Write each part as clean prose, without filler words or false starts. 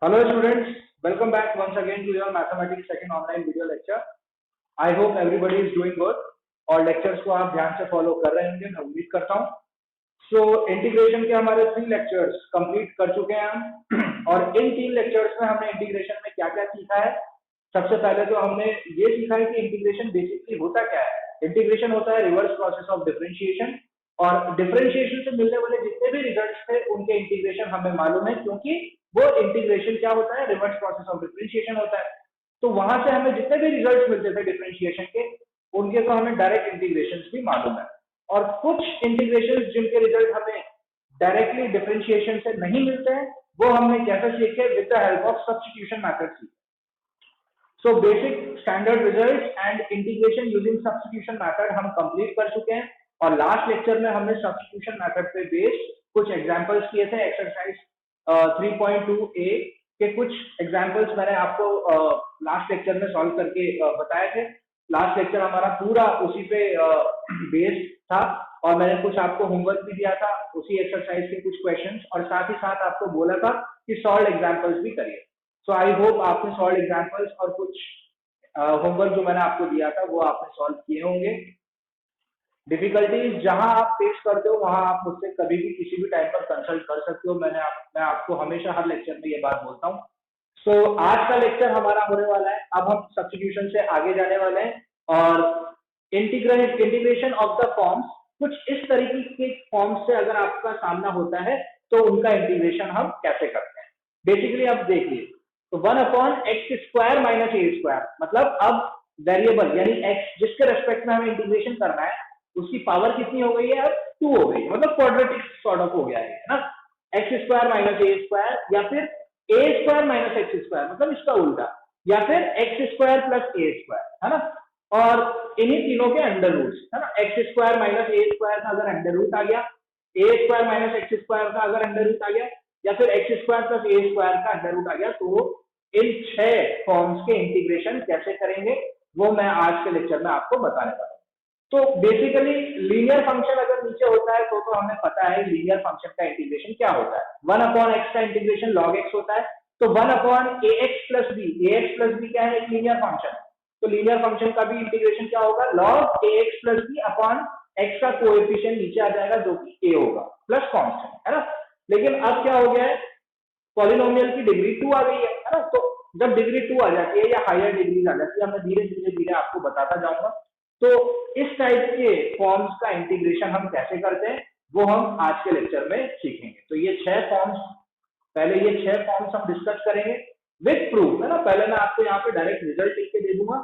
Hello students, welcome back once again to your mathematics second online video lecture. I hope everybody is doing good और lectures को आप ध्यान से follow कर रहे होंगे, मैं उम्मीद करता हूँ। So integration के हमारे 3 lectures complete कर चुके हैं हम और इन 3 lectures में हमने integration में क्या-क्या सीखा है। सबसे पहले तो हमने ये सीखा है कि integration basically होता क्या है। Integration होता है reverse process of differentiation और differentiation से मिलने वाले जितने भी results थे उनके integration हमें मालूम है क्योंकि वो इंटीग्रेशन क्या होता है, रिवर्स प्रोसेस ऑफ डिफरेंशिएशन होता है। तो वहां से हमें जितने भी रिजल्ट्स मिलते थे डिफरेंशिएशन के, उनके तो हमें डायरेक्ट इंटीग्रेशंस भी मालूम है और कुछ इंटीग्रेशंस जिनके रिजल्ट हमें डायरेक्टली डिफरेंशिएशन से नहीं मिलते हैं, वो हमने कैसे सीखे with the help of substitution method सीखे। So basic standard results and integration using substitution method हम कंप्लीट कर चुके हैं और लास्ट लेक्चर में हमने सब्स्टिट्यूशन मेथड पे बेस्ड कुछ एग्जांपल्स किए थे। एक्सरसाइज 3.2a के कुछ एग्जांपल्स मैंने आपको लास्ट लेक्चर में सॉल्व करके बताए थे। लास्ट लेक्चर हमारा पूरा उसी पे बेस्ड था और मैंने कुछ आपको होमवर्क भी दिया था उसी एक्सरसाइज के कुछ क्वेश्चंस और साथ ही साथ आपको बोला था कि सॉल्व एग्जांपल्स भी करिए। सो आई होप आपने सॉल्व एग्जांपल्स और कुछ होमवर्क जो मैंने आपको दिया था वो आपने सॉल्व किए होंगे। डिफिकल्टीज जहां आप फेस करते हो वहां आप मुझसे कभी भी किसी भी टाइम पर कंसल्ट कर सकते हो। मैं आपको हमेशा हर लेक्चर में ये बात बोलता हूँ। सो आज का लेक्चर हमारा होने वाला है, अब हम सब्स्टिट्यूशन से आगे जाने वाले हैं और इंटीग्रेशन ऑफ द फॉर्म्स कुछ इस तरीके के फॉर्म्स से अगर आपका सामना होता है तो उनका इंटीग्रेशन हम कैसे करते हैं। बेसिकली अब देखिए, तो 1/x² माइनस a² मतलब अब वेरिएबल यानी x जिसके रेस्पेक्ट में हमें इंटीग्रेशन करना है उसकी पावर कितनी हो गई है, अब 2 हो गई, मतलब क्वाड्रेटिक सॉर्ट ऑफ हो गया है ना। x² माइनस a² या फिर a² माइनस x², मतलब इसका उल्टा, या फिर x² प्लस a², है ना। और इन्हीं तीनों के अंडर रूट्स, है ना। x² माइनस a² का अगर अंडर रूट आ गया, a² माइनस x² का अगर अंडर रूट आ गया, या फिर x² प्लस a² का अंडर रूट आ गया, तो इन 6 फॉर्म्स के इंटीग्रेशन कैसे करेंगे वो मैं आज के लेक्चर में आपको बताने वाला हूं। तो बेसिकली लीनियर फंक्शन अगर नीचे होता है तो हमें पता है लीनियर फंक्शन का इंटीग्रेशन क्या होता है। 1/x का इंटीग्रेशन log x होता है, तो 1/ax प्लस b क्या है, एक लीनियर फंक्शन। तो लीनियर फंक्शन का भी इंटीग्रेशन क्या होगा, log ax plus b upon x का कोएफिशिएंट नीचे आ जाएगा जो कि a होगा प्लस कांस्टेंट, है ना। लेकिन अब क्या हो गया है, पॉलिनोमियल की डिग्री 2 आ गई है ना। तो जब डिग्री 2 आ जाती है या हायर डिग्री आ जाती है, मैं धीरे धीरे आपको बताता जाऊंगा। तो इस टाइप के फॉर्म्स का इंटीग्रेशन हम कैसे करते हैं वो हम आज के लेक्चर में सीखेंगे। तो ये 6 फॉर्म्स, पहले ये 6 फॉर्म्स हम डिस्कस करेंगे विद प्रूफ, है ना। पहले मैं आपको यहाँ पे डायरेक्ट रिजल्ट लिख के दे दूंगा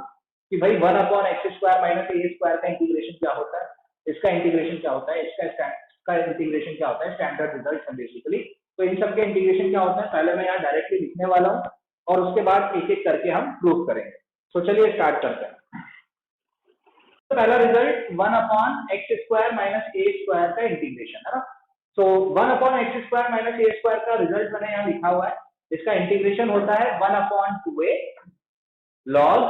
कि भाई 1/x² माइनस a² का इंटीग्रेशन क्या होता है, इसका इंटीग्रेशन क्या होता है, इसका इंटीग्रेशन क्या होता है, स्टैंडर्ड रिजल्ट है बेसिकली। तो इन सबके इंटीग्रेशन क्या होता है पहले मैं यहाँ डायरेक्टली लिखने वाला हूँ और उसके बाद एक एक करके हम प्रूफ करेंगे। तो चलिए स्टार्ट करते हैं। पहला रिजल्ट 1/x² माइनस a² का इंटीग्रेशन, है ना। तो 1/x² माइनस a² का रिजल्ट मैंने यहाँ लिखा हुआ है। इसका इंटीग्रेशन होता है 1/2a log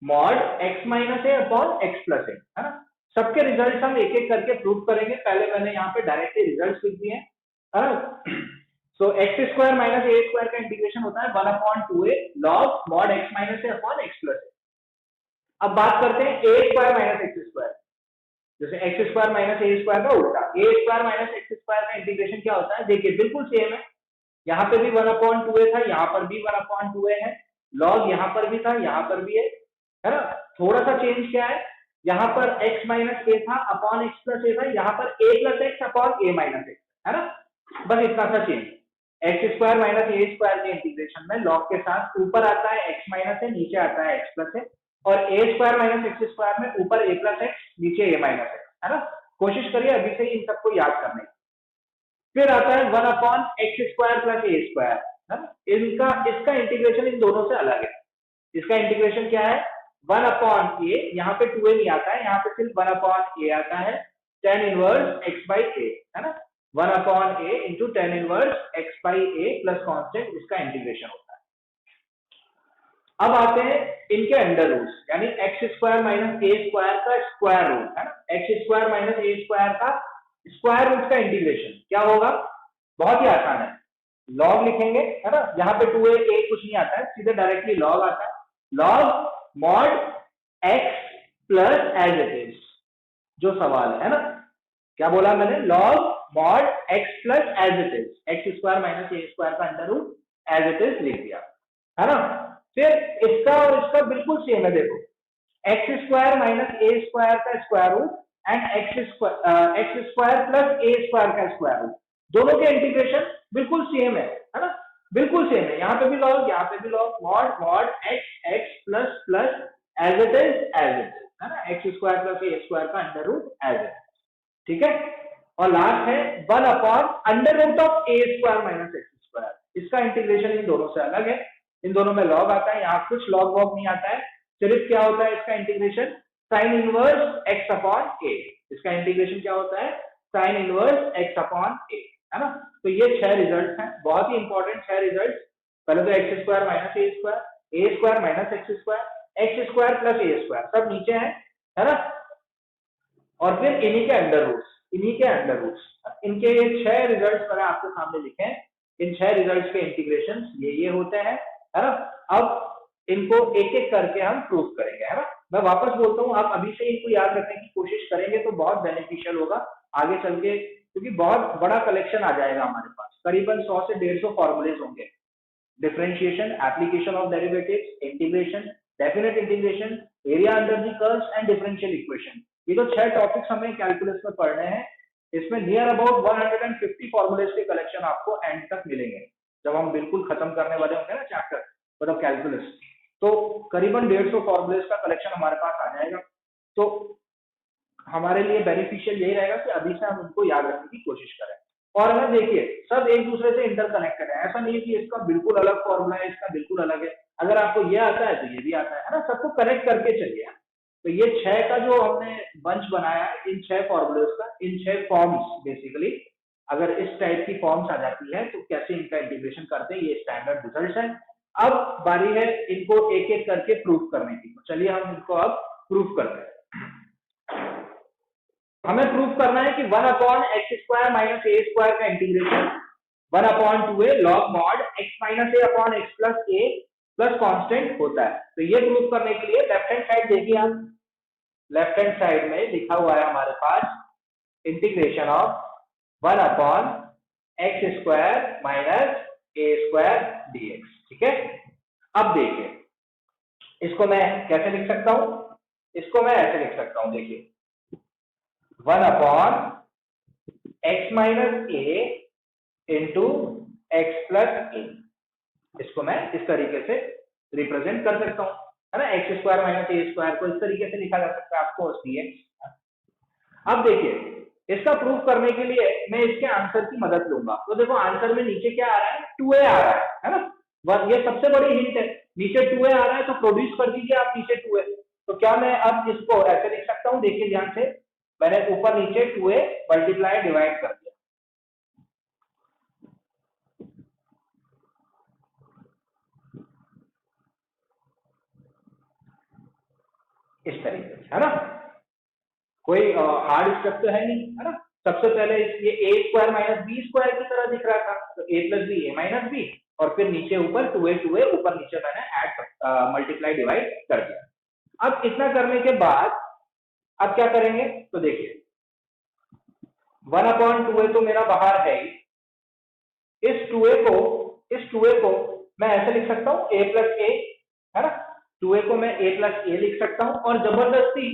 mod x minus a upon x plus a, है ना। सबके रिजल्ट हम एक एक करके प्रूव करेंगे। पहले मैंने यहाँ पे डायरेक्टली रिजल्ट लिख दिए, है ना। सो x² माइनस a² का इंटीग्रेशन होता है 1/2a log mod x minus a upon x plus a। अब बात करते हैं a² माइनस x², जैसे x² माइनस a² का उल्टा, a² माइनस x² का इंटीग्रेशन क्या होता है, देखिए बिल्कुल सेम है। यहाँ पे भी 1/2a था, यहाँ पर भी 1/2a है, log यहाँ पर भी था, यहाँ पर भी है ना। थोड़ा सा चेंज क्या है, यहाँ पर x माइनस a था अपॉन x प्लस a था, यहाँ पर a plus x upon a minus x, है ना। बस इतना सा चेंज। x² माइनस a² के इंटीग्रेशन में log के साथ ऊपर आता है x माइनस a, नीचे आता है x प्लस a, और a² माइनस x² में ऊपर a प्लस x, नीचे a माइनस x, है ना। कोशिश करिए अभी से इन सबको याद करने की। फिर आता है 1/x² प्लस a², है ना। इसका इंटीग्रेशन इन दोनों से अलग है। इसका इंटीग्रेशन क्या है, 1/a, यहाँ पे 2a नहीं आता है, यहाँ पे सिर्फ 1/a आता है, tan inverse x by a, है ना। 1/a into tan inverse x by a plus constant, इसका इंटीग्रेशन होता है। अब आते हैं इनके अंडर रूट्स, यानी x² माइनस a² का स्क्वायर रूट, है ना। x² माइनस a² का स्क्वायर रूट का इंटीग्रेशन क्या होगा, बहुत ही आसान है। लॉग लिखेंगे, है ना, यहाँ पे 2a a कुछ नहीं आता है, सीधे डायरेक्टली लॉग आता है, log mod x plus as it is, जो सवाल है ना, क्या बोला मैंने, log mod x plus as it is, x square minus A square का under root as it is लिख दिया, है ना। फिर इसका और इसका बिल्कुल सेम है, देखो एक्स स्क्वायर माइनस ए स्क्वायर का square root and x square plus A square का स्क्वायर रूट, दोनों के इंटीग्रेशन बिल्कुल सेम है ना, बिल्कुल सेम है, यहाँ पे भी लॉग, यहाँ पे भी log, mod mod x x plus plus as it is है ना, एक्स स्क्वायर प्लस ए स्क्वायर का अंडर रूट एज इट, ठीक है। और लास्ट है 1 upon under root of a square minus x square, इसका इंटीग्रेशन इन दोनों से अलग है, इन दोनों में लॉग आता है, यहाँ कुछ लॉग वॉग नहीं आता है, सिर्फ क्या होता है इसका integration, sine inverse x upon A, इसका इंटीग्रेशन क्या होता है, sine inverse x upon A, है ना। तो ये 6 रिजल्ट हैं, बहुत ही इंपॉर्टेंट 6 रिजल्ट। पहले तो एक्स स्क्वायर माइनस ए square minus x square plus ए स्क्वायर, सब नीचे है ना, और फिर इन्हीं के अंडर रूट्स, इनके ये 6 रिजल्ट्स मैंने आपके सामने लिखे हैं, इन 6 रिजल्ट्स के इंटीग्रेशन ये होते हैं, है ना। अब इनको एक एक करके हम प्रूव करेंगे, है ना। मैं वापस बोलता हूँ, आप अभी से इनको याद रखने की कोशिश करेंगे तो बहुत बेनिफिशियल होगा आगे चल के, क्योंकि बहुत बड़ा कलेक्शन आ जाएगा हमारे पास, करीबन 100 से 150 फॉर्मूलेज होंगे, differentiation, application of derivatives, integration, definite integration, area under the curves and differential equation, ये तो 6 टॉपिक्स हमें कैलकुलस में पढ़ने हैं। इसमें नियर अबाउट 150 फॉर्मूलेज के कलेक्शन आपको एंड तक मिलेंगे, जब हम बिल्कुल खत्म करने वाले होंगे ना चैप्टर, मतलब कैलकुलस, तो करीबन 150 फॉर्मूलेज का कलेक्शन हमारे पास आ जाएगा। तो हमारे लिए बेनिफिशियल यही रहेगा कि अभी से हम उनको याद रखने की कोशिश करें। और ना देखिए, सब एक दूसरे से इंटरकनेक्टेड है, ऐसा नहीं है कि इसका बिल्कुल अलग फॉर्मूला है, इसका बिल्कुल अलग है, अगर आपको ये आता है तो ये भी आता है ना, सबको कनेक्ट करके चलिए। तो ये 6 का जो हमने बंच बनाया है, इन 6 फॉर्मूलेज का, इन 6 फॉर्म्स बेसिकली, अगर इस टाइप की फॉर्म्स आ जाती है तो कैसे इनका इंटीग्रेशन करते हैं, ये स्टैंडर्ड रिजल्ट है। अब बारी है इनको एक एक करके प्रूफ करने की, तो चलिए हम इनको अब प्रूफ करते हैं। हमें प्रूफ करना है कि 1 अपॉन एक्स स्क्वायर माइनस ए स्क्वायर का integration 1 upon 2a log mod x minus ए अपॉन एक्स प्लस ए प्लस कॉन्स्टेंट होता है। तो ये प्रूफ करने के लिए लेफ्ट हैंड साइड देखिए, आप लेफ्ट हैंड साइड में लिखा हुआ है हमारे पास integration of 1 upon x square minus A square dx, ठीक है। अब देखिए इसको मैं कैसे लिख सकता हूं, इसको मैं ऐसे लिख सकता हूं, देखिए 1 upon x minus A into x plus ए, इसको मैं इस तरीके से रिप्रेजेंट कर सकता हूं, है ना। एक्स स्क्वायर माइनस ए स्क्वायर को इस तरीके से लिखा जा सकता है आपको dx। अब देखिए इसका प्रूफ करने के लिए मैं इसके आंसर की मदद लूंगा, तो देखो आंसर में नीचे क्या आ रहा है, 2a आ रहा है ना, ये सबसे बड़ी हिंट है, नीचे 2a आ रहा है तो प्रोड्यूस कर दीजिए आप नीचे 2a। तो क्या मैं अब इसको ऐसे लिख सकता हूं, देखिए ध्यान से, मैंने ऊपर नीचे 2a मल्टीप्लाई डिवाइड कर दिया, इस तरीके से, है ना। कोई हार्ड स्टेप तो है नहीं, है ना। सबसे पहले ये ए स्क्वायर माइनस बी स्क्वायर की तरह दिख रहा था, तो ए प्लस बी ए माइनस बी, और फिर नीचे ऊपर 2a ऊपर नीचे मैंने ऐड मल्टीप्लाई डिवाइड कर दिया। अब इतना करने के बाद अब क्या करेंगे, तो देखिए 1 अपॉन 2a तो मेरा बाहर है ही, इस 2a को मैं ऐसे लिख सकता हूं a प्लस ए, है ना, 2a को मैं a प्लस ए लिख सकता हूं, और जबरदस्ती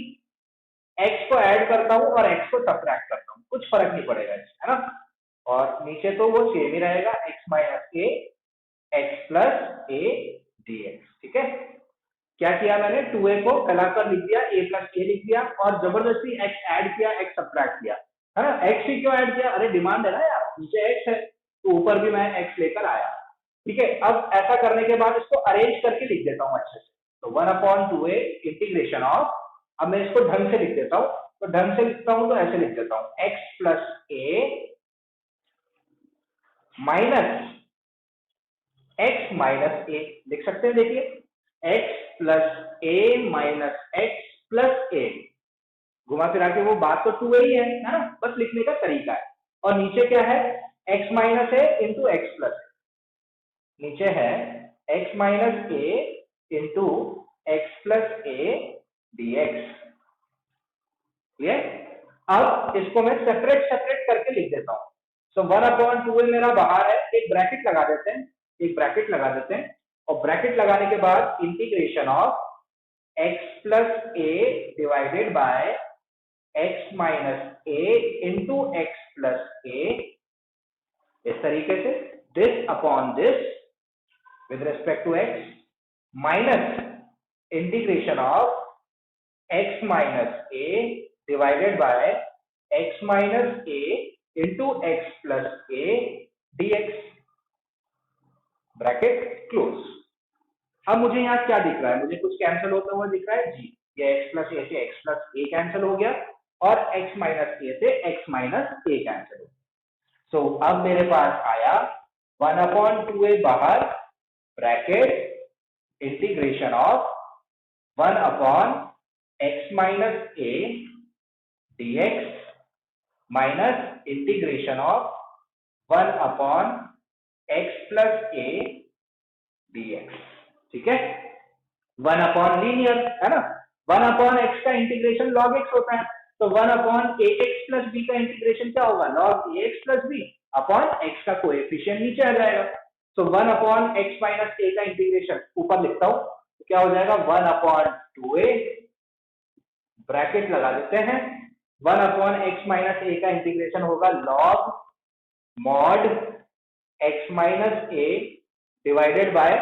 x को ऐड करता हूं और x को सब्ट्रैक्ट करता हूं, कुछ फर्क नहीं पड़ेगा इससे, है ना। और नीचे तो वो सेम ही रहेगा, x माइनस ए एक्स प्लस ए dx, ठीक है। क्या किया मैंने, 2a को फैलाकर लिख दिया, a प्लस ए लिख दिया, और जबरदस्ती x ऐड किया, x सब्ट्रैक्ट किया, है ना। x ही क्यों ऐड किया, अरे डिमांड है ना यार, नीचे x है तो ऊपर भी मैं x लेकर आया, ठीक है। अब ऐसा करने के बाद इसको अरेंज करके लिख देता हूं अच्छे से, तो 1 अपॉन 2a इंटीग्रेशन ऑफ, अब मैं इसको ढंग से लिख देता हूं, तो ढंग से लिखता हूं तो ऐसे लिख देता हूं, x प्लस ए माइनस x माइनस ए, लिख सकते हैं, देखिए x प्लस ए माइनस एक्स प्लस ए, घुमा फिरा के वो बात तो 2a ही है ना, बस लिखने का तरीका है। और नीचे क्या है, x minus A into x plus, नीचे है x minus A into x plus A dx। ये अब इसको मैं सेपरेट सेपरेट करके लिख देता हूं। सो 1/2 मेरा बाहर है, एक ब्रैकेट लगा देते हैं, एक ब्रैकेट लगा देते हैं, और ब्रैकेट लगाने के बाद integration of x plus A divided by x minus A into x plus A, इस तरीके से this upon this with respect to x minus integration of x minus a divided by x minus a into x plus a dx, bracket close. अब मुझे यहाँ क्या दिख रहा है, मुझे कुछ कैंसिल होता हुआ दिख रहा है जी, ये x प्लस ए से x प्लस ए कैंसिल हो गया और x माइनस ए से x माइनस ए कैंसिल हो गया। सो अब मेरे पास आया 1/2 बाहर, bracket integration of 1/x minus A dx minus integration of 1/x plus A dx। ठीक है, 1/लीनियर है ना, 1/x का इंटीग्रेशन log x होता है, तो 1/ax प्लस b का इंटीग्रेशन क्या होगा, log ax plus b upon x का कोएफिशिएंट नीचे आ जाएगा। तो 1/x माइनस a का इंटीग्रेशन ऊपर लिखता हूं तो क्या हो जाएगा, 1/2a, ब्रैकेट लगा देते हैं, 1/x माइनस a का इंटीग्रेशन होगा log mod x minus a divided by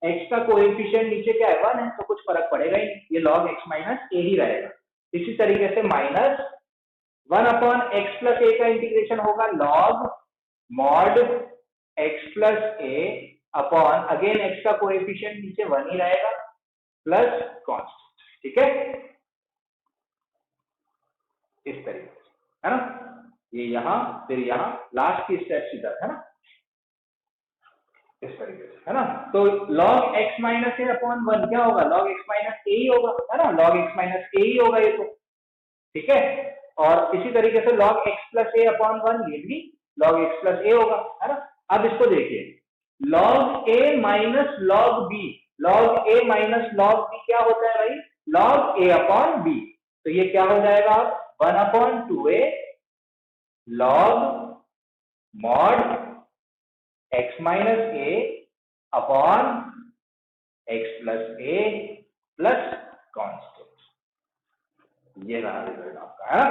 x का कोएफिशिएंट नीचे क्या है 1 है, तो कुछ फर्क पड़ेगा ही नहीं, ये log x माइनस a ही रहेगा। इसी तरीके से माइनस 1/x प्लस a का इंटीग्रेशन होगा log mod x plus a upon again x का कोएफिशिएंट नीचे 1 ही रहेगा प्लस कांस्टेंट। ठीक है, इस तरीके से है ना, ये यहां फिर यहां लास्ट की स्टेप इधर है ना, इस तरीके से है ना। तो log x माइनस ए अपॉन 1 क्या होगा, log x माइनस ए ही होगा है ना, log x माइनस ए ही होगा ये तो। ठीक है, और इसी तरीके से log x प्लस ए अपॉन 1 ये भी log x प्लस ए होगा है ना। अब इसको देखिए, log a minus log b, log a minus log b क्या होता है भाई, log a अपॉन b, तो ये क्या हो जाएगा अब 1/2a log mod x minus a upon x plus a plus constant, ये रहा रिजल्ट आपका है ना।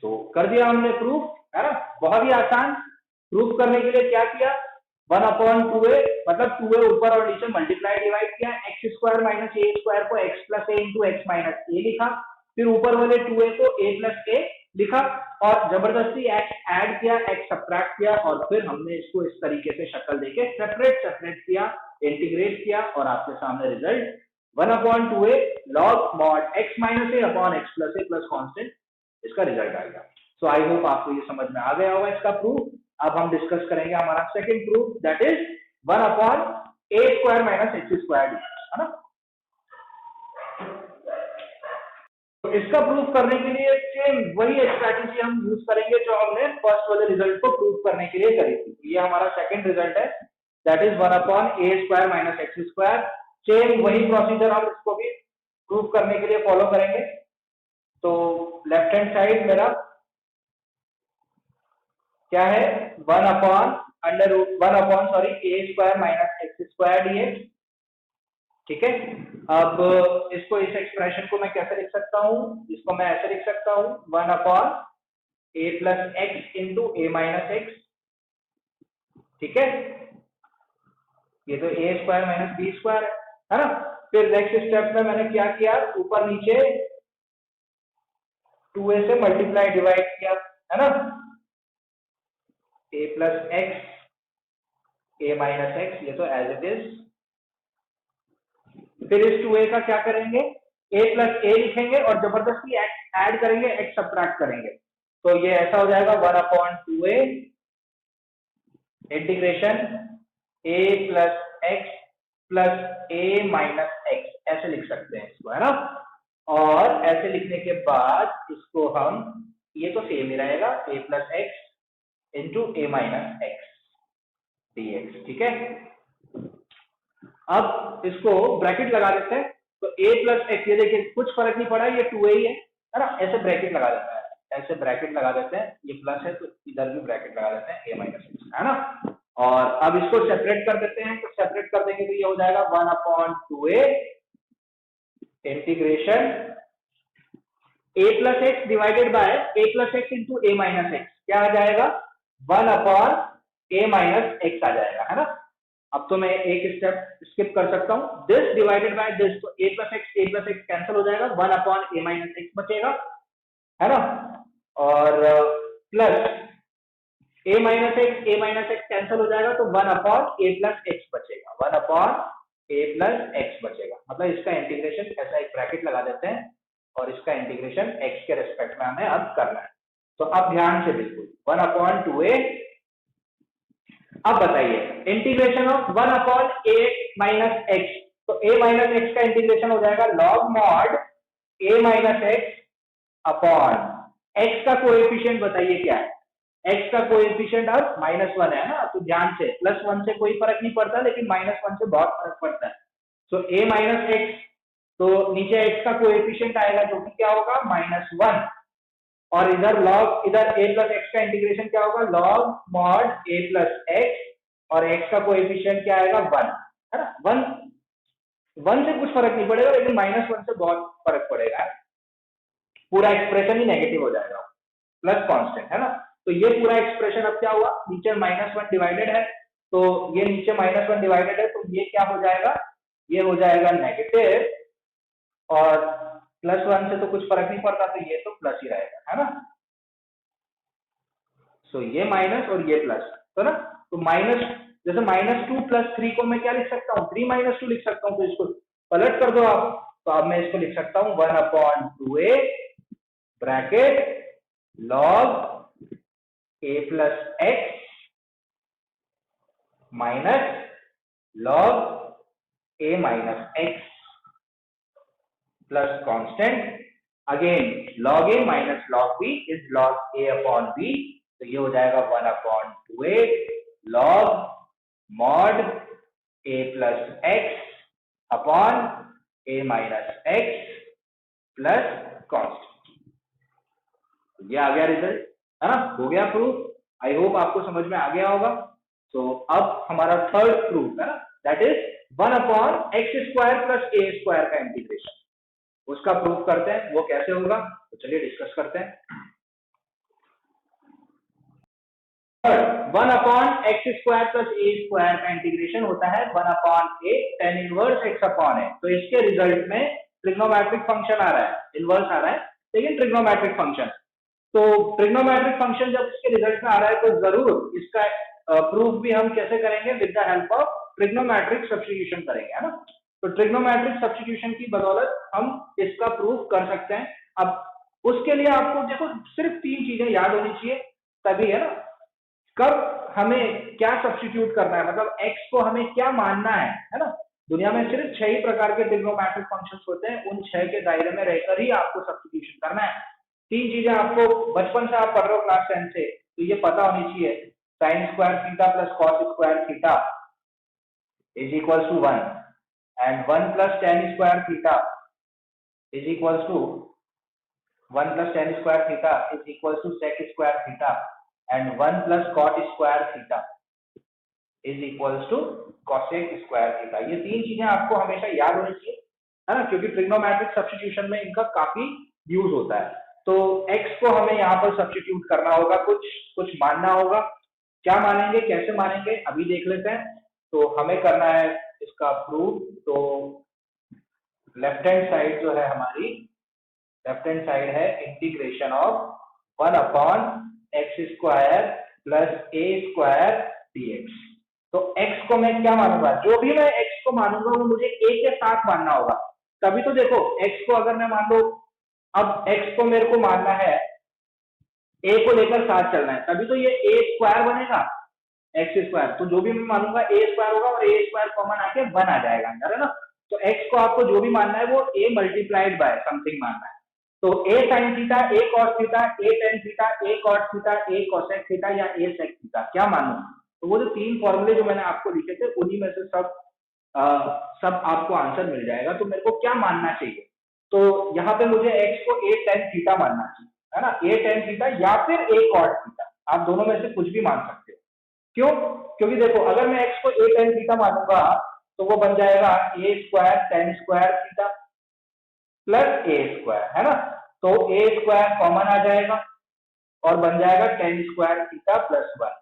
तो कर दिया हमने प्रूफ है ना, बहुत ही आसान। प्रूफ करने के लिए क्या किया, 1/2a मतलब 2a ऊपर और नीचे मल्टीप्लाई डिवाइड किया, एक्स स्क्वायर माइनस ए स्क्वायर को x प्लस ए इंटू एक्स माइनस ए लिखा, फिर ऊपर वाले 2a को a प्लस ए लिखा और जबरदस्ती x ऐड किया, x सब्ट्रैक्ट किया और फिर हमने इसको इस तरीके से शक्ल देके सेपरेट सेपरेट किया, इंटीग्रेट किया और आपके सामने result 1/2a log mod x minus ए अपॉन एक्स प्लस ए प्लस कॉन्स्टेंट, इसका रिजल्ट आएगा। सो आई होप आपको ये समझ में आ गया होगा इसका प्रूफ। अब हम डिस्कस करेंगे हमारा second proof, that is 1/a square minus x square है ना। तो इसका प्रूफ करने के लिए सेम वही स्ट्रैटेजी हम यूज करेंगे जो हमने फर्स्ट वाले रिजल्ट को प्रूफ करने के लिए करी थी। ये हमारा सेकंड रिजल्ट है, that is 1/a square minus x square. Same वही प्रोसीजर हम इसको भी प्रूफ करने के लिए फॉलो करेंगे। तो लेफ्ट हैंड साइड मेरा क्या है, 1/a square minus x square dx। ठीक है, अब इसको इस एक्सप्रेशन को मैं कैसे लिख सकता हूं, इसको मैं ऐसे लिख सकता हूं 1/a plus x into a minus x. ठीक है, ये तो a square minus b square है ना। फिर नेक्स्ट स्टेप में मैंने क्या किया, ऊपर नीचे 2a से मल्टीप्लाई डिवाइड किया है ना, a plus x a minus x, ये तो एज इट इज। फिर इस 2a का क्या करेंगे, a प्लस ए लिखेंगे और जबरदस्ती x ऐड करेंगे, x सब्ट्रैक्ट करेंगे, तो ये ऐसा हो जाएगा 1/2a integration a plus x plus a minus x, ऐसे लिख सकते हैं इसको है ना। और ऐसे लिखने के बाद इसको हम, ये तो सेम ही रहेगा, a plus x into a minus x dx। ठीक है, अब इसको ब्रैकेट लगा देते हैं, तो a प्लस एक्स, ये देखिए कुछ फर्क नहीं पड़ा, ये 2a ही है ना, ऐसे ब्रैकेट लगा देते हैं, ऐसे ब्रैकेट लगा देते हैं, ये प्लस है तो इधर भी ब्रैकेट लगा देते हैं a माइनस एक्स, है ना। और अब इसको सेपरेट कर देते हैं, तो सेपरेट कर देंगे तो ये हो जाएगा 1/2a integration a plus x divided by a plus x into a minus x, क्या आ जाएगा 1/a माइनस एक्स आ जाएगा, है ना। अब तो मैं एक स्टेप स्किप कर सकता हूं, दिस डिवाइडेड बाय दिस, तो a प्लस एक्स कैंसिल हो जाएगा, 1/a माइनस एक्स बचेगा, है ना। और plus a minus x cancel हो जाएगा, तो 1/a प्लस एक्स बचेगा, 1/a प्लस एक्स बचेगा। मतलब इसका इंटीग्रेशन ऐसा एक ब्रैकेट लगा देते हैं और इसका इंटीग्रेशन x के रेस्पेक्ट में हमें अब करना है। तो अब ध्यान से बिल्कुल 1/2a, अब बताइए integration of 1/a minus x, तो a माइनस एक्स का इंटीग्रेशन हो जाएगा log mod a minus x upon x का कोएफिशिएंट बताइए क्या है, x का कोएफिशिएंट अब -1 है ना, तो ध्यान से +1 से कोई फर्क नहीं पड़ता, लेकिन -1 से बहुत फर्क पड़ता है। तो a माइनस एक्स, तो नीचे x का कोएफिशिएंट आएगा जो कि क्या होगा -1, और इधर लॉग, इधर a प्लस एक्स का इंटीग्रेशन क्या होगा log mod a plus x, और x का कोएफिशिएंट क्या आएगा 1, है ना। 1 से कुछ फर्क नहीं पड़ेगा, लेकिन -1 से बहुत फर्क पड़ेगा, पूरा एक्सप्रेशन ही नेगेटिव हो जाएगा, प्लस कांस्टेंट, है ना। तो ये पूरा एक्सप्रेशन अब क्या हुआ, नीचे -1 डिवाइडेड है, तो ये नीचे -1 डिवाइडेड है, तो ये क्या हो जाएगा, ये हो जाएगा नेगेटिव, और +1 से तो कुछ फर्क नहीं पड़ता, तो ये तो प्लस ही रहेगा, है ना। सो ये माइनस और ये प्लस, तो ना, तो माइनस, जैसे -2 + 3 को मैं क्या लिख सकता हूँ, 3 - 2 लिख सकता हूँ, तो इसको पलट कर दो आप, तो अब मैं इसको लिख सकता हूँ 1/2a bracket log a plus x minus log a minus x plus constant, again log a minus log b is log a upon b, तो ये हो जाएगा 1/2a log mod a plus x upon a minus x plus constant. ये आ गया result, है ना, हो गया प्रूफ। आई होप आपको समझ में आ गया होगा। तो अब हमारा थर्ड प्रूफ है ना, that is 1/x² plus a² का इंटीग्रेशन, उसका प्रूफ करते हैं। वो कैसे होगा, तो चलिए डिस्कस करते हैं। 1/x² प्लस a² का इंटीग्रेशन होता है 1/a tan inverse x upon a। तो इसके रिजल्ट में ट्रिग्नोमेट्रिक फंक्शन आ रहा है, इनवर्स आ रहा है, लेकिन ट्रिग्नोमेट्रिक फंक्शन। तो ट्रिग्नोमेट्रिक फंक्शन जब इसके रिजल्ट में आ रहा है, तो जरूर इसका प्रूफ भी हम कैसे करेंगे, with the help of trigonometric substitution करेंगे, है ना। तो ट्रिग्नोमेट्रिक सब्स्टिट्यूशन की बदौलत हम इसका प्रूफ कर सकते हैं। अब उसके लिए आपको देखो सिर्फ 3 चीजें याद होनी चाहिए, तभी, है ना, कब हमें क्या सब्स्टिट्यूट करना है, मतलब x को हमें क्या मानना है ना। दुनिया में सिर्फ 6 ही प्रकार के ट्रिग्नोमेट्रिक फंक्शंस होते हैं, उन 6 के दायरे में रहकर ही आपको सब्स्टिट्यूशन करना है। 3 चीजें आपको बचपन से आप पढ़ रहे हो क्लास 10 से, तो ये पता होनी चाहिए। sin square theta plus cos square theta is equal to 1, and 1 plus tan square theta is equal to 1 plus tan square theta is equal to sec square theta, and 1 plus cot square theta is equals to cosec square theta. ये 3 चीजें आपको हमेशा याद होनी चाहिए, है ना, क्योंकि ट्रिग्नोमेट्रिक सब्स्टिट्यूशन में इनका काफी यूज होता है। तो x को हमें यहाँ पर सब्स्टिट्यूट करना होगा, कुछ मानना होगा। क्या मानेंगे, कैसे मानेंगे, अभी देख लेते हैं। तो हमें करना है इसका प्रूफ। तो लेफ्ट हैंड साइड जो है हमारी, लेफ्ट हैंड साइड है integration of 1/x² plus a² dx। तो x को मैं क्या मानूंगा, जो भी मैं x को मानूंगा वो मुझे a के साथ मानना होगा। तभी तो देखो x को अगर मैं मान लो, अब x को मेरे को मानना है, a को लेकर साथ चलना है, तभी तो ये a² बनेगा, x²। तो जो भी मैं मानूंगा a² होगा, और a² कॉमन आके 1 आ जाएगा अंदर, है ना। तो x को आपको जो भी मानना है वो a मल्टीप्लाइड बाय समथिंग मानना है। तो a sin theta, a cos theta, a tan theta, a cot theta, a cosec theta या a sec थीटा, क्या मानूं। तो वो जो 3 फॉर्मूले जो मैंने आपको लिखे थे, उन्हीं में से सब सब आपको आंसर मिल जाएगा। तो मेरे को क्या मानना चाहिए, तो यहाँ पे मुझे x को a tan थीटा मानना चाहिए, है ना, a tan थीटा या फिर a cot थीटा, आप दोनों में से कुछ भी मान सकते हो। क्यों? क्योंकि देखो अगर मैं x को a tan थीटा मानूंगा तो वो बन जाएगा a square tan square theta plus a square, है ना, तो a स्क्वायर कॉमन आ जाएगा और बन जाएगा tan स्क्वायर थीटा प्लस 1,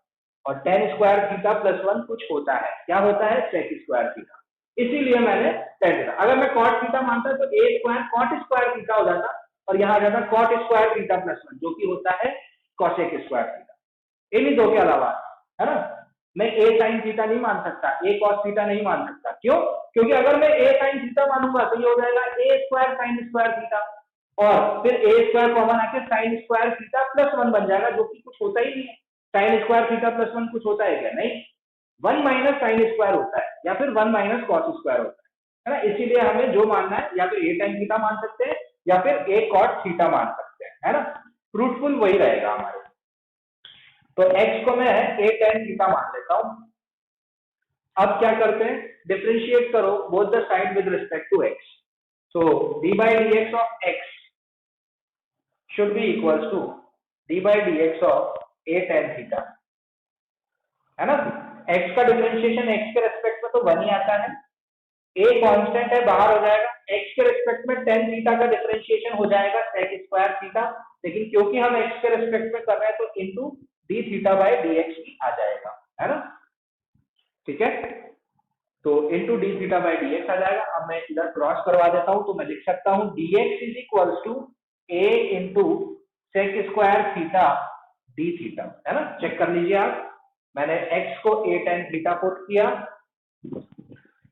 और tan स्क्वायर थीटा प्लस 1 कुछ होता है, क्या होता है, sec स्क्वायर थीटा, इसीलिए मैंने tan थीटा। अगर मैं cot थीटा मानता तो a square cot square theta हो जाता और यहाँ आ जाता cot स्क्वायर थीटा प्लस 1 जो कि होता है cosec स्क्वायर थीटा। इन्हीं दो के अलावा, है ना, मैं a sin थीटा नहीं मान सकता, a cos थीटा नहीं मान सकता। क्यों? क्योंकि अगर मैं a sin थीटा मानूंगा तो ये हो जाएगा a square sin square theta और फिर a स्क्वायर कॉमन आके sin स्क्वायर थीटा प्लस 1 बन जाएगा जो कि कुछ होता ही नहीं है। sin स्क्वायर थीटा प्लस 1 कुछ होता है क्या? नहीं, 1 माइनस साइन स्क्वायर होता है या फिर 1 माइनस कॉस स्क्वायर होता है ना। इसीलिए हमें जो मानना है या तो a tan थीटा मान सकते हैं या फिर a cot थीटा मान सकते हैं, है ना, फ्रूटफुल वही रहेगा हमारे। तो x को मैं a tan थीटा मान लेता हूं। अब क्या करते हैं, डिफरेंशिएट करो both the side with respect to x। So d by dx of x should be equals to d by dx of a tan theta, है ना। x का डिफरेंशिएशन x के रेस्पेक्ट में तो 1 ही आता है, a कांस्टेंट है बाहर हो जाएगा, x के रेस्पेक्ट में tan थीटा का डिफरेंशिएशन हो जाएगा sec स्क्वायर थीटा, लेकिन क्योंकि हम x के रेस्पेक्ट में कर रहे हैं तो into d theta by dx भी आ जाएगा, है ना, ठीक है। तो into d theta by dx आ जाएगा। अब मैं इधर क्रॉस करवा देता हूं तो मैं लिख सकता हूं dx is equals to a into sec square theta d theta, है ना। चेक कर लीजिए आप, मैंने x को a tan थीटा पुट किया,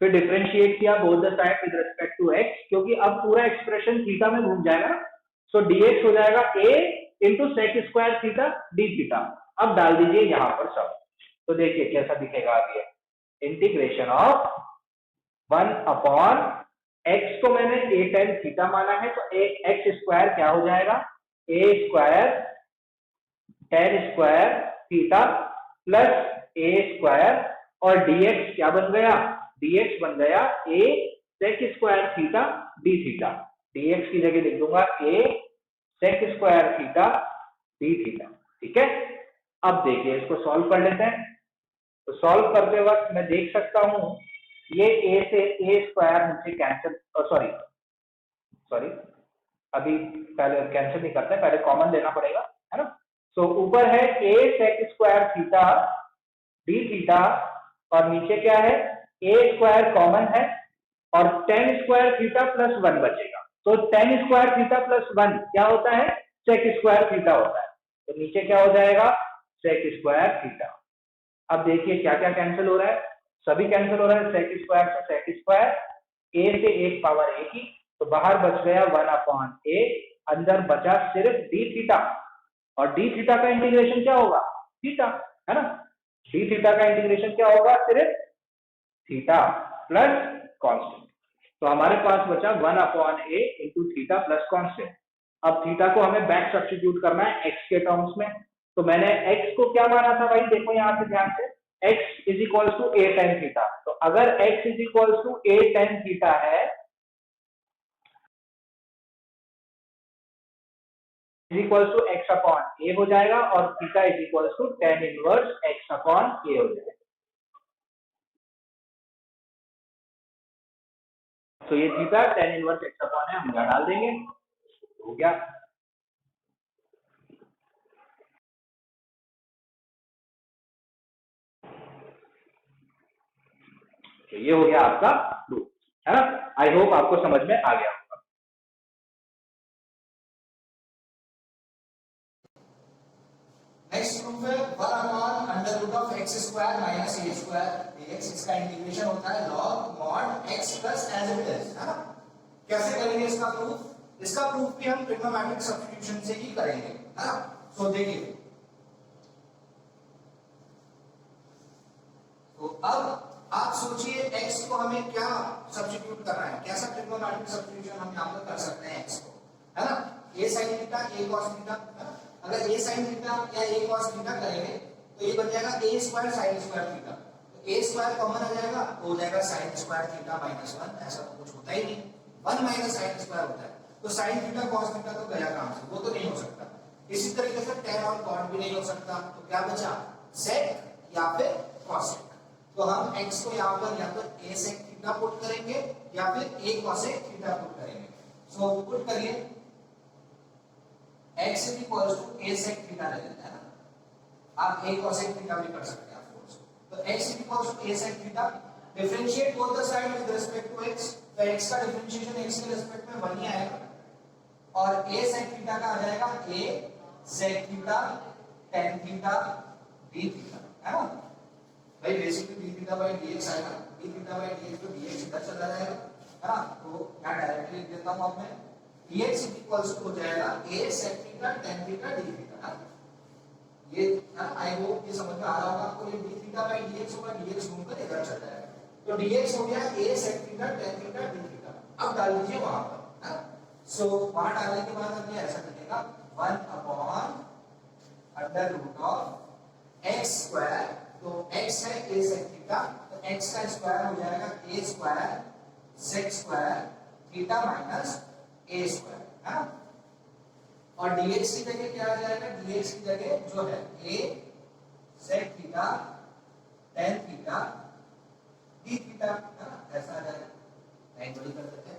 फिर डिफरेंशिएट किया both the side with respect to x, क्योंकि अब पूरा एक्सप्रेशन थीटा में घूम जाएगा ना। सो dx हो जाएगा a into sec square theta d theta. अब डाल दीजिए यहां पर सब, तो देखिए कैसा दिखेगा अब ये इंटीग्रेशन ऑफ 1 अपॉन x को मैंने a tan थीटा माना है तो x स्क्वायर क्या हो जाएगा, a square tan square theta plus a square, और dx क्या बन गया, dx बन गया a sec square theta d theta, dx की जगह लिख दूंगा a sec square theta d theta, ठीक है। अब देखिए इसको सॉल्व कर लेते हैं। तो सॉल्व करते वक्त मैं देख सकता हूं ये a से a स्क्वायर मुझे कैंसिल, सॉरी अभी पहले कैंसिल नहीं करते, पहले कॉमन लेना पड़ेगा, है ना। सो ऊपर है a sec square theta d theta और नीचे क्या है a स्क्वायर कॉमन है और tan स्क्वायर थीटा प्लस 1 बचेगा। तो tan स्क्वायर थीटा प्लस 1 क्या होता है, sec स्क्वायर थीटा होता है, तो नीचे क्या हो जाएगा sec स्क्वायर थीटा। अब देखिए क्या क्या कैंसिल हो रहा है, सभी कैंसिल हो रहा है, sec स्क्वायर से sec स्क्वायर, a से 1 पावर a की, तो बाहर बच गया 1 अपॉन a, अंदर बचा सिर्फ d थीटा, और d थीटा का इंटीग्रेशन क्या होगा, थीटा, है ना, d थीटा का इंटीग्रेशन क्या होगा, सिर्फ थीटा प्लस कांस्टेंट। तो हमारे पास बचा 1 upon a into theta plus constant. अब थीटा को हमें बैक सब्स्टिट्यूट करना है x के टर्म्स में, तो मैंने x को क्या माना था भाई, देखो यहां से ध्यान से, x is equals to a tan theta, तो अगर x is equals to a tan theta है is equals to x upon a हो जाएगा, और theta is equals to tan inverse x upon a हो जाएगा। तो ये theta tan inverse x upon है, हम यहाँ डाल देंगे, हो गया। तो ये हो गया आपका प्रूफ, है ना। आई होप आपको समझ में आ गया होगा। नेक्स्ट प्रूफ है 1 upon under root of x square minus a square dx, इसका इंटीग्रेशन होता है log mod x plus as it is, है ना। कैसे करेंगे इसका प्रूफ, इसका प्रूफ भी हम ट्रिग्नोमेट्रिक सब्स्टिट्यूशन से ही करेंगे, है ना। तो देखिए, तो अब आप सोचिए x को हमें क्या सब्स्टिट्यूट करना है, कैसा ट्रिग्नोमेट्रिक सब्स्टिट्यूशन हम यहां पर कर सकते हैं x को, है ना। a sin theta a cos theta, अगर a sin थीटा या a cos थीटा करेंगे तो ये बन जाएगा a square sin square theta, तो a स्क्वायर कॉमन आ जाएगा तो हो जाएगा sin स्क्वायर थीटा माइनस 1, ऐसा तो कुछ होता ही नहीं, 1 माइनस sin स्क्वायर होता है, तो sin थीटा cos थीटा तो गया काम से, वो तो नहीं हो सकता। इसी तरीके से tan और cot भी नहीं हो सकता, तो क्या बचा sec या फिर cosec। तो हम x को यहाँ पर या तो a sec थीटा पुट करेंगे या फिर a cosec थीटा पुट करेंगे। सो पुट करिए x is equals to a sec theta ले लेते हैं ना, आप a cosec थीटा भी कर सकते हैं ऑफ कोर्स। तो x is equals to a sec theta, differentiate both the side with respect to x, तो x का डिफरेंशिएशन x के रिस्पेक्ट में 1 ही आएगा और a sec थीटा का आ जाएगा a sec theta tan theta d theta, है ना भाई, basically d theta by dx आएगा, d थीटा बाय dx तो dx इधर चला जाएगा, है ना, तो मैं डायरेक्टली लिख देता हूं, अब मैं dx इक्वल्स हो जाएगा a sec theta tan theta d theta. ये आई होप ये समझ में आ रहा होगा आपको, ये d थीटा बाय dx होगा, dx घूमकर इधर चला जाएगा, तो dx हो गया a sec theta tan theta d theta. अब डाल दीजिए वहां पर, है ना, सो वहां डालने के बाद अब ये ऐसा लिखेगा 1 upon under root of x square, तो x है a sec थीटा, तो x का स्क्वायर हो जाएगा a square sec square theta minus a square, है ना, और dx की जगह क्या आ जाएगा, dx की जगह जो है a sec theta tan theta d theta, है ना, ऐसा आ जाएगा। लाइन बड़ी कर देते हैं,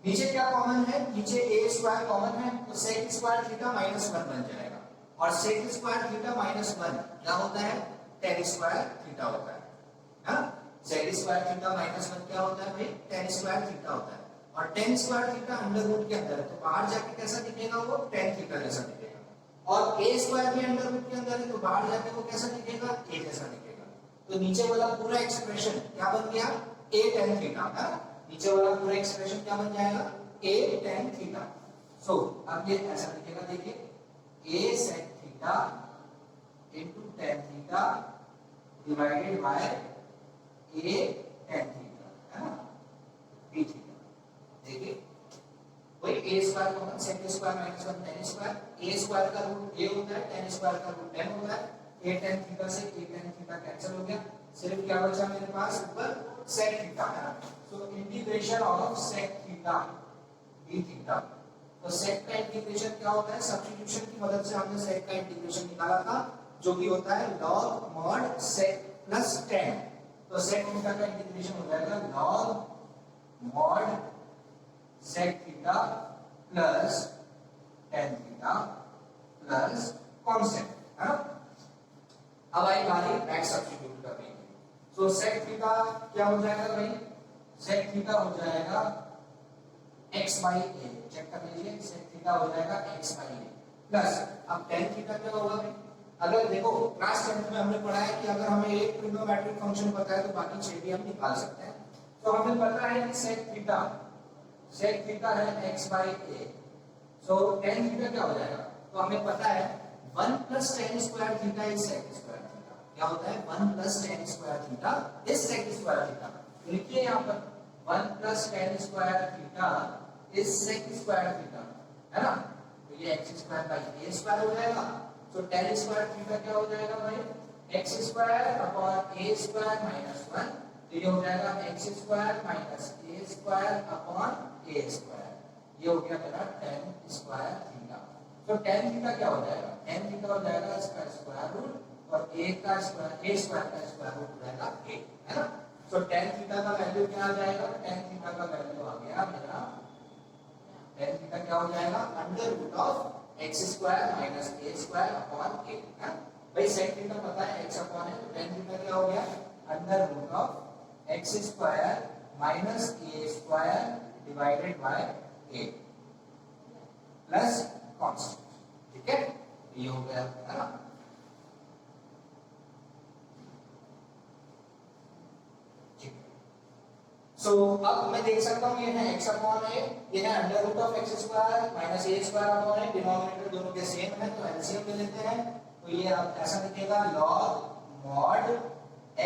नीचे क्या कॉमन है, नीचे a स्क्वायर कॉमन है, तो sec स्क्वायर थीटा माइनस 1 बन जाएगा, और sec स्क्वायर थीटा माइनस 1 क्या होता है, tan स्क्वायर थीटा होता है, हाँ, sec स्क्वायर थीटा माइनस 1 क्या होता है भाई, tan स्क्वायर थीटा होता है, और tan square theta under root के अंदर है, तो बाहर जाके कैसा दिखेगा, वो tan थीटा जैसा दिखेगा, और a स्क्वायर भी अंडर रूट के अंदर है, तो बाहर जाके वो कैसा दिखेगा, a जैसा दिखेगा, तो नीचे वाला पूरा एक्सप्रेशन क्या बन गया, a tan थीटा, है ना, नीचे वाला पूरा एक्सप्रेशन क्या बन जाएगा, a tan थीटा। सो अब ये ऐसा दिखेगा, देखिए a sec theta into tan theta divided by a tan theta, है ना, d थीटा। देखिए वही a square common, sec square minus 1 tan square, a square का रूट a होता है, tan स्क्वायर का रूट tan होता है, a tan थीटा से a tan थीटा कैंसिल हो गया, सिर्फ क्या बचा मेरे पास ऊपर sec थीटा, है ना, so integration of sec theta d theta. तो sec का इंटीग्रेशन क्या होता है, सब्स्टिट्यूशन की मदद से हमने sec का इंटीग्रेशन निकाला था, जो कि होता है log mod sec plus tan, तो sec थीटा का इंटीग्रेशन हो जाएगा log mod sec theta plus tan theta plus constant, है ना। अब आई बारी x सब्स्टिट्यूट करने की, सो sec थीटा क्या हो जाएगा भाई, sec थीटा हो जाएगा x बाई a, चेक कर लीजिए, sec थीटा हो जाएगा x बाई a प्लस, अब tan थीटा क्या होगा भाई, अगर देखो क्लास 10th में हमने पढ़ा है कि अगर हमें एक ट्रिग्नोमेट्रिक फंक्शन पता है तो बाकी 6 भी हम निकाल सकते हैं, तो हमें पता है कि sec थीटा है x by a, so tan theta क्या हो जाएगा, तो हमें पता है 1 plus tan square theta is sec square theta, क्या होता है 1 plus tan square theta is sec square theta, लिखिए यहाँ पर 1 plus tan square theta is sec square theta, है ना, तो ये x square by a square हो जाएगा, तो tan स्क्वायर थीटा क्या हो जाएगा भाई, x square upon a square minus 1, तो ये हो जाएगा x square minus a square upon a square, ये हो गया मेरा tan स्क्वायर थीटा। तो tan थीटा क्या हो जाएगा, tan थीटा हो जाएगा इसका स्क्वायर रूट और a का स्क्वायर, a स्क्वायर का स्क्वायर रूट हो जाएगा a, है ना, तो tan थीटा का वैल्यू क्या आ जाएगा, tan थीटा का वैल्यू आ गया मेरा, tan थीटा क्या हो जाएगा under root of x square minus a square upon a, है भाई, sec थीटा पता है x अपॉन है, तो tan थीटा क्या हो गया under root of x square minus a square divided by a plus constant, ठीक है, ये हो गया, है ना। सो अब मैं देख सकता हूँ ये है x अपॉन a, ये है under root of x square minus a square upon a, denominator दोनों के सेम है तो एलसीएम ले लेते हैं, तो ये अब ऐसा दिखेगा log mod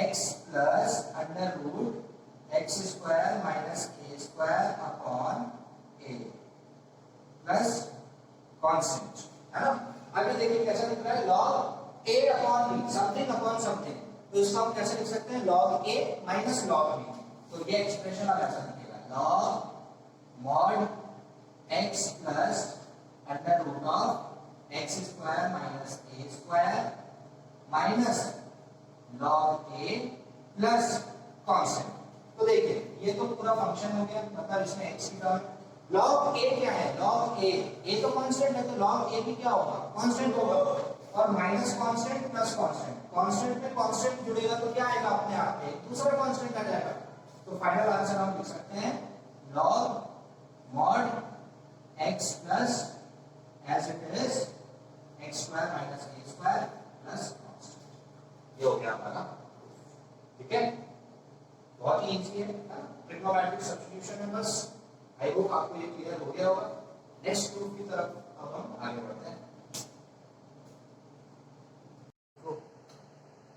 x plus under root x square minus a square upon a plus constant, है ना। अभी देखिए कैसा दिख रहा है log a upon b, something upon something, तो इसको हम कैसे लिख सकते हैं log a minus log b। तो ये एक्सप्रेशन अब ऐसा दिखेगा log mod x plus under root of x square minus A square minus log a plus constant. तो देखिए ये तो पूरा फंक्शन हो गया, मतलब इसमें x की टर्म। log a क्या है? log a तो कांस्टेंट है, तो log a भी क्या होगा? कांस्टेंट होगा। और minus constant plus constant, constant में कांस्टेंट जुड़ेगा तो क्या आएगा? अपने आप पे दूसरा कांस्टेंट आ जाएगा। तो फाइनल आंसर हम लिख सकते हैं log mod x plus as it is x square minus a square plus constant. ये हो गया हमारा, ठीक है? बहुत ही इजी है, ट्रिग्नोमेट्रिक सब्स्टिट्यूशन है बस। आई होप आपको ये क्लियर हो गया होगा। नेक्स्ट प्रूफ की तरफ अब हम आगे बढ़ते हैं।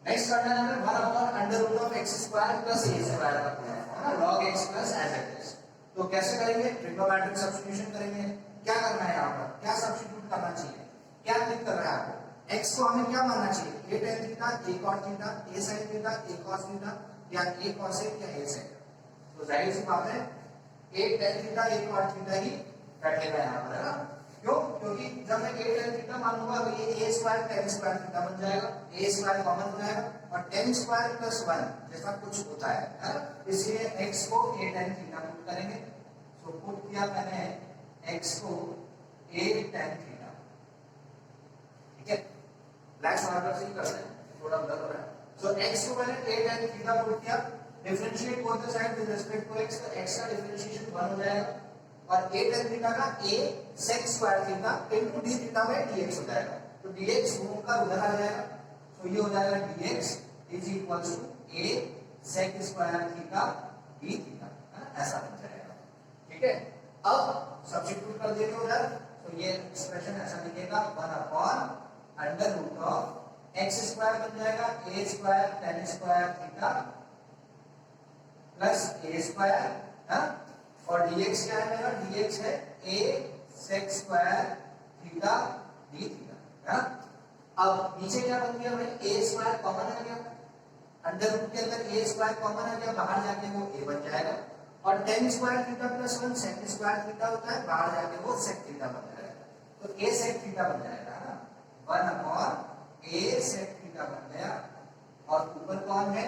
नेक्स्ट करना है हमें 1 upon under root of x square plus a square करना है ना, log x plus as it is. तो कैसे करेंगे? ट्रिग्नोमेट्रिक सब्स्टिट्यूशन करेंगे। क्या करना है यहाँ पर? क्या सब्स्टिट्यूट करना चाहिए? क्या क्लिक कर रहा है आपको? x को हमें क्या मानना चाहिए? a tan theta, a cot theta, a sin theta, a cos theta या a cosec या a sec। तो जाहिर सी बात है a tan theta, a cot theta ही बैठेगा यहाँ पर, है ना? क्यों? क्योंकि जब मैं a tan थीटा मानूंगा तो ये a square tan square theta बन जाएगा, a स्क्वायर कॉमन हो जाएगा और tan स्क्वायर प्लस 1 जैसा कुछ होता है ना? इसलिए x को a tan थीटा पुट करेंगे। सो पुट किया मैंने x को a tan थीटा, ठीक है? ब्लैक मार्कर से ही करते हैं, थोड़ा ब्लर हो रहा है। सो x को मैंने a tan थीटा पुट किया, differentiate both the side with respect to x, तो x का डिफरेंशिएशन 1 हो जाएगा और a tan थीटा का a sec square theta into d theta by dx हो जाएगा। तो dx मूव का उधर आ जाएगा, तो ये हो जाएगा dx is equals to a sec square theta d theta, है ना? ऐसा बन जाएगा, ठीक है? अब सब्स्टिट्यूट कर देंगे उधर, तो ये एक्सप्रेशन ऐसा दिखेगा 1 upon under root of x square बन जाएगा a square tan square theta plus a square, है? और dx क्या है मेरा? dx है a sec square theta d theta, है? अब नीचे क्या बन गया भाई? a स्क्वायर कॉमन आ गया, अंडर रूट के अंदर a स्क्वायर कॉमन आ गया, बाहर जाके वो a बन जाएगा और tan square theta plus 1 sec square theta होता है, बाहर जाके वो sec थीटा बन जाएगा। तो a sec थीटा बन जाएगा, है ना? 1 अपॉन a sec थीटा बन गया और ऊपर कौन है?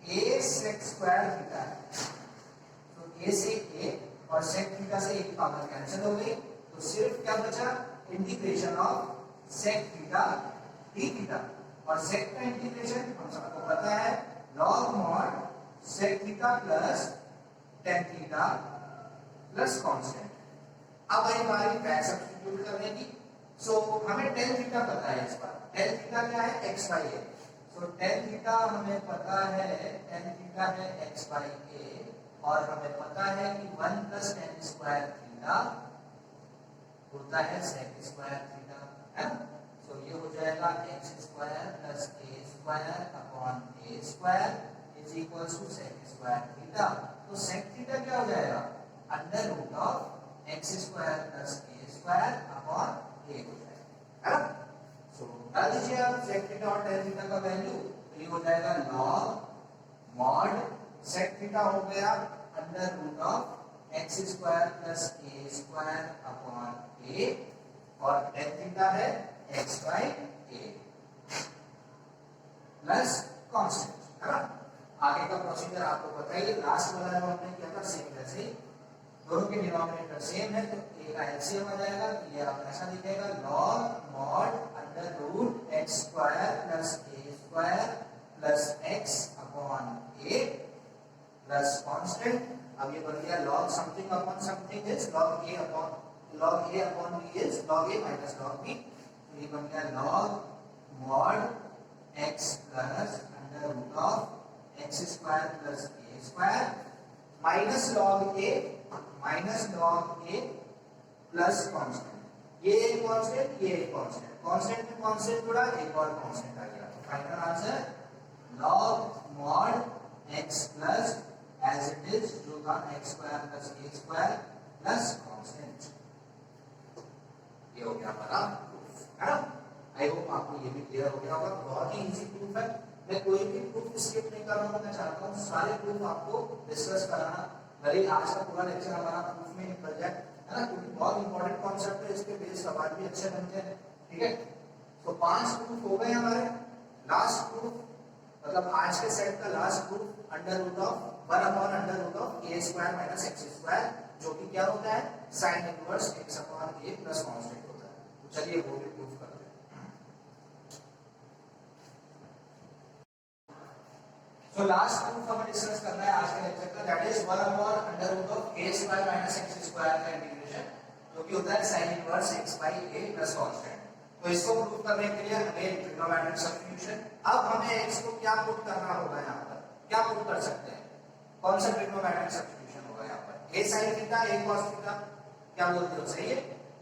a sec स्क्वायर थीटा है। तो a से a और sec थीटा से एक पावर कैंसिल हो गई, तो सिर्फ क्या बचा? Integration of sec theta d theta, और sec का इंटीग्रेशन हम सबको पता है log mod sec theta plus tan theta plus constant. अब आई बारी बैक सब्स्टिट्यूट करने की। सो हमें tan थीटा पता है, इस बार tan थीटा क्या है? x by a। So tan theta हमें पता है, tan थीटा है x by a और हमें पता है कि 1 प्लस tan स्क्वायर थीटा होता है sec स्क्वायर थीटा, है? सो ये हो जाएगा x square plus a square upon a square is equals to sec square theta. तो sec थीटा क्या हो जाएगा? Under root of x square plus a square upon a हो जाएगा, है ना? सो डाल दीजिए आप sec थीटा और tan थीटा का वैल्यू, तो ये हो जाएगा log mod sec थीटा हो गया under root of x square plus a square upon a और tan थीटा है x by a plus constant, है ना? आगे का प्रोसीजर आपको पता ही है, लास्ट वाला जो हमने किया था सेम वैसे ही, दोनों के डिनोमिनेटर सेम है, तो a का एलसीएम आ जाएगा, तो ये आप ऐसा लिखेगा log mod under root x square plus a square plus x upon a plus constant. अब ये बन गया log something upon something is log a upon b is log a minus log b। तो ये बन गया log mod x plus under root of x square plus a square minus log a plus constant. ये एक constant, ये एक constant, constant में constant जुड़ा, एक और कांस्टेंट आ गया। तो final answer log mod x plus as it is जो था x square plus a square plus constant. ये हो गया हमारा प्रूफ, है ना? आई होप आपको ये भी क्लियर हो गया होगा। बहुत ही इजी प्रूफ है, मैं कोई भी प्रूफ स्किप नहीं कर रहा हूँ, मैं चाहता हूँ सारे प्रूफ आपको डिस्कस कराना, भले ही आज का पूरा लेक्चर हमारा प्रूफ में निकल जाए, है ना, क्योंकि बहुत इंपॉर्टेंट कॉन्सेप्ट है, इसके बेस सवाल भी अच्छे बनते हैं, ठीक है। तो 5 प्रूफ हो गए हमारे। लास्ट प्रूफ मतलब आज के सेट का last proof under root of 1 upon under root of a square minus x square, जो कि क्या होता है, sine inverse x upon a plus constant होता है। तो चलिए वो भी प्रूफ करते हैं। सो लास्ट प्रूफ हमें डिस्कस करना है आज के लेक्चर का, that is 1 upon under root of a square minus x square का इंटीग्रेशन, जो कि होता है sine inverse x by a plus constant. तो इसको प्रूव करने के लिए अगेन ट्रिग्नोमेट्रिक सब्स्टिट्यूशन। अब हमें x को क्या पुट करना होगा, यहाँ पर क्या पुट कर सकते हैं, कौन सा ट्रिग्नोमेट्रिक सब्स्टिट्यूशन होगा यहाँ पर, a sin theta a cos theta, क्या बोलते हो, सही है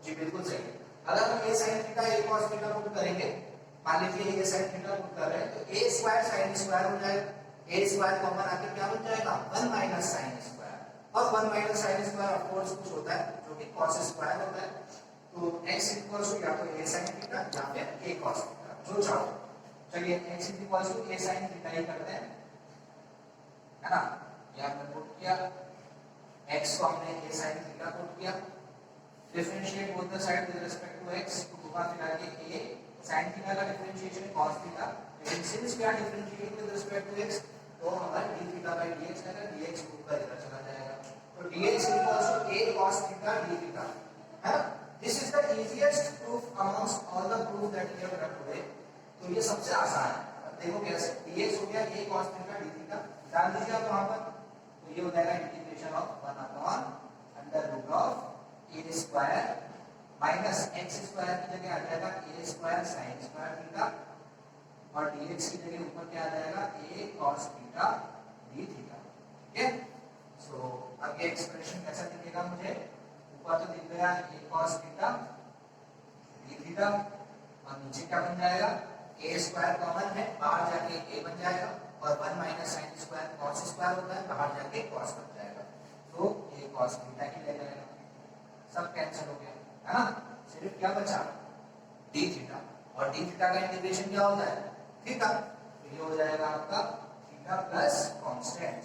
जी, बिल्कुल सही है। अगर हम a sin theta a cos theta put करेंगे, मान लीजिए a sin थीटा पुट कर रहे हैं, तो a स्क्वायर sin स्क्वायर हो जाएगा, a स्क्वायर कॉमन आके क्या बन जाएगा, 1 माइनस sin स्क्वायर, और 1 minus sin square of course कुछ होता है जो कि cos स्क्वायर होता है। तो x इक्वल्स टू या तो a sin थीटा या फिर a cos थीटा, जो चाहो। चलिए x equals to a sin theta ही करते हैं, है ना, यहाँ पे पुट किया, x को हमने a sin थीटा पुट किया, differentiate both the side with respect to x, तो होगा फिर आगे a sin थीटा का डिफरेंशिएशन cos थीटा, लेकिन since we are differentiating with respect to x, तो हमारा d थीटा बाय dx है, dx ऊपर इधर चला जाएगा, तो dx equals to a cos theta d theta, है ना। This is the easiest proof amongst all the proof that we have done today. तो ये सबसे आसान है, देखो कैसे, dx हो गया a cos theta d theta, डाल दीजिए आप वहां पर, तो ये हो जाएगा integration of 1 upon under root of a square minus x square की जगह आ जाएगा a square sin square theta, और dx की जगह ऊपर क्या आ जाएगा a cos theta d theta, ठीक है। सो अब ये एक्सप्रेशन कैसा दिखेगा, मुझे ऊपर तो दिख गया a cos theta d theta, और नीचे क्या बन जाएगा, a स्क्वायर कॉमन है, बाहर जाके a बन जाएगा, और 1 minus sin square cos square होता है, बाहर जाके cos बन जाएगा, तो a cos थीटा ही ले जाएगा, सब कैंसिल हो गया, है ना, सिर्फ क्या बचा d थीटा, और d थीटा का इंटीग्रेशन क्या होता है, थीटा, तो ये हो जाएगा आपका theta plus constant,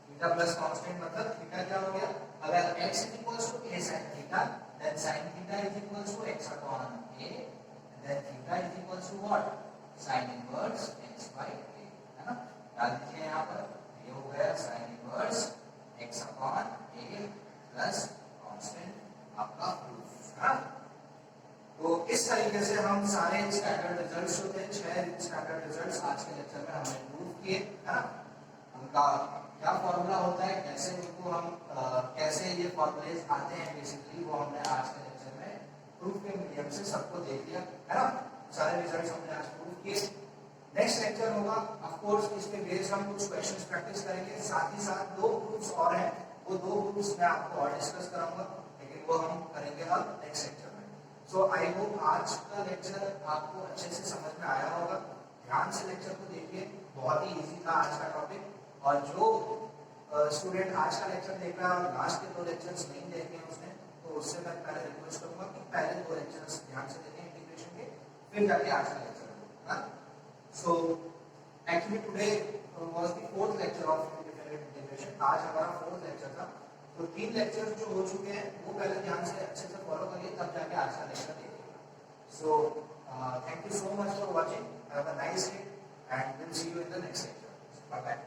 theta plus constant मतलब थीटा क्या हो गया, अगर x equals to a sin theta, then sin theta is equals to x upon a, then theta is equals to what, sin inverse x by a, है ना, डाल दीजिए यहाँ पर, ये हो गया sin inverse x upon a plus constant आपका प्रूफ, है ना। तो इस तरीके से हम सारे स्टैंडर्ड रिजल्ट्स होते हैं, 6 स्टैंडर्ड रिजल्ट्स आज के लेक्चर में हमने प्रूव किए, है ना, उनका क्या फॉर्मूला होता है, कैसे उनको हम कैसे ये फॉर्मूलेज आते हैं बेसिकली, वो हमने आज के लेक्चर में प्रूफ के मीडियम से सबको देख लिया, है ना, सारे रिजल्ट्स हमने आज प्रूव किए। नेक्स्ट लेक्चर होगा, ऑफ कोर्स इसके बेस्ड हम कुछ क्वेश्चंस प्रैक्टिस करेंगे, साथ ही साथ 2 प्रूफ्स और हैं, वो 2 प्रूफ्स मैं आपको और डिस्कस कराऊंगा, लेकिन वो हम करेंगे अब नेक्स्ट लेक्चर में। सो आई होप आज का लेक्चर आपको अच्छे से समझ में आया होगा, ध्यान से लेक्चर को देखिए, बहुत ही इजी था आज का टॉपिक, और जो स्टूडेंट आज का लेक्चर देख रहा है और लास्ट के 2 लेक्चर्स नहीं देखे हैं उसने, तो उससे मैं पहले रिक्वेस्ट करूंगा कि पहले 2 लेक्चर्स ध्यान से देखें इंटीग्रेशन के, फिर जाके आज का लेक्चर है। So actually today was the 4th lecture of integration, आज हमारा 4th लेक्चर था, तो 3 लेक्चर्स जो हो चुके हैं वो पहले ध्यान से अच्छे से फॉलो करिए, तब जाके आज का लेक्चर देखिएगा। So thank you so much for watching, have a nice day and will see you in the next lecture, bye bye.